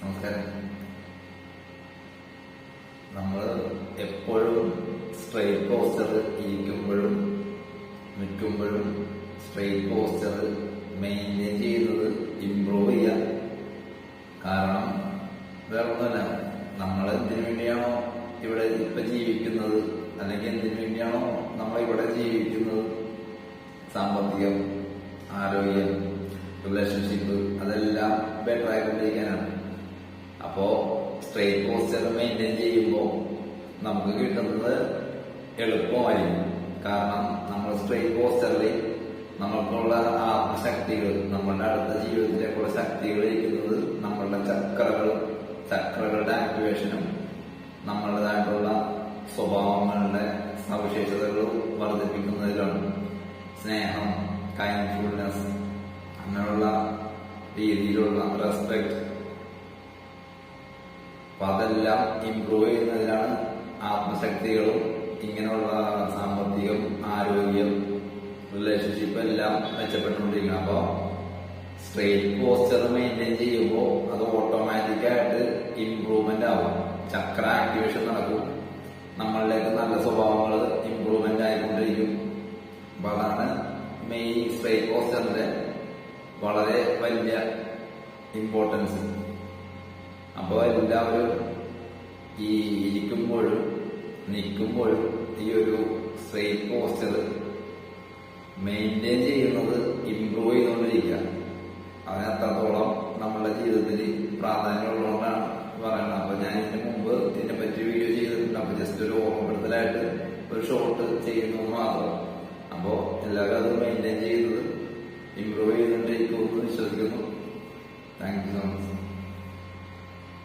നമസ്കാരം. നമ്മൾ എപ്പോഴും സ്ട്രെയിറ്റ് പോസ്റ്റർ ഇരിക്കുമ്പോഴും നിൽക്കുമ്പോഴും സ്ട്രെയിറ്റ് പോസ്റ്റർ മെയിൻറ്റെയിൻ ചെയ്യുന്നത് ഇംപ്രൂവ് ചെയ്യാം. കാരണം വേറെ ഒന്നുമല്ല, നമ്മൾ എന്തിനു വേണ്ടിയാണോ ഇവിടെ ഇപ്പം ജീവിക്കുന്നത്, അല്ലെങ്കിൽ എന്തിനു വേണ്ടിയാണോ നമ്മളിവിടെ ജീവിക്കുന്നത്, സാമ്പത്തികം, ആരോഗ്യം, റിലേഷൻഷിപ്പ്, അതെല്ലാം ബെറ്റർ ആയിക്കൊണ്ടിരിക്കാനാണ്. അപ്പോ സ്ട്രെയിറ്റ് പോസ്റ്റർ മെയിൻറ്റെയിൻ ചെയ്യുമ്പോൾ നമുക്ക് കിട്ടുന്നത് എളുപ്പമായിരിക്കും. കാരണം നമ്മൾ സ്ട്രെയിറ്റ് പോസ്റ്ററിൽ നമ്മൾക്കുള്ള ആത്മശക്തികൾ, നമ്മളുടെ അടുത്ത ജീവിതത്തിലേക്കുള്ള ശക്തികൾ ഇരിക്കുന്നത് നമ്മളുടെ ചക്രകളുടെ ആക്ടിവേഷനും നമ്മളുടേതായിട്ടുള്ള സ്വഭാവങ്ങളുടെ സവിശേഷതകൾ വർദ്ധിപ്പിക്കുന്നതിലാണ്. സ്നേഹം, കൈൻഡ്ഫുൾനെസ്, അങ്ങനെയുള്ള രീതിയിലുള്ള റെസ്പെക്ട്, അപ്പൊ അതെല്ലാം ഇംപ്രൂവ് ചെയ്യുന്നതിലാണ് ആത്മശക്തികളും ഇങ്ങനെയുള്ള സാമ്പത്തികം, ആരോഗ്യം, റിലേഷൻഷിപ്പ് എല്ലാം മെച്ചപ്പെട്ടുകൊണ്ടിരിക്കണം. അപ്പോൾ സ്ട്രെയിറ്റ് പോസ്റ്റർ മെയിൻറ്റെയിൻ ചെയ്യുമ്പോൾ അത് ഓട്ടോമാറ്റിക്കായിട്ട് ഇംപ്രൂവ്മെന്റ് ആവും, ചക്ര ആക്ടിവേഷൻ നടക്കും, നമ്മളിലേക്ക് നല്ല സ്വഭാവങ്ങൾ ഇംപ്രൂവ്മെന്റ് ആയിക്കൊണ്ടിരിക്കും. അപ്പൊ അതാണ് മെയിൻ സ്ട്രെയിറ്റ് പോസ്റ്ററിന്റെ വളരെ വലിയ ഇമ്പോർട്ടൻസ്. അപ്പോൾ എല്ലാവരും ഈ ഇരിക്കുമ്പോഴും നിൽക്കുമ്പോഴും ഈ ഒരു സ്ട്രെയിറ്റ് പോസ്റ്റർ മെയിൻറ്റെയിൻ ചെയ്യുന്നത് ഇംപ്രൂവ് ചെയ്തുകൊണ്ടിരിക്കുക. അതിന് അത്രത്തോളം നമ്മളുടെ ജീവിതത്തിൽ പ്രാധാന്യമുള്ളതുകൊണ്ടാണ് പറയുന്നത്. അപ്പൊ ഞാൻ ഇതിന് മുമ്പ് ഇതിനെപ്പറ്റി വീഡിയോ ചെയ്തിട്ടുണ്ട്. അപ്പൊ ജസ്റ്റ് ഒരു ഓർമ്മപ്പെടുത്തലായിട്ട് ഒരു ഷോർട്ട് ചെയ്യുന്നു മാത്രം. അപ്പോൾ എല്ലാവരും അത് മെയിൻറ്റെയിൻ ചെയ്യുന്നത് ഇംപ്രൂവ് ചെയ്തുകൊണ്ടിരിക്കുമെന്ന് വിശ്വസിക്കുന്നു. Thank you so much.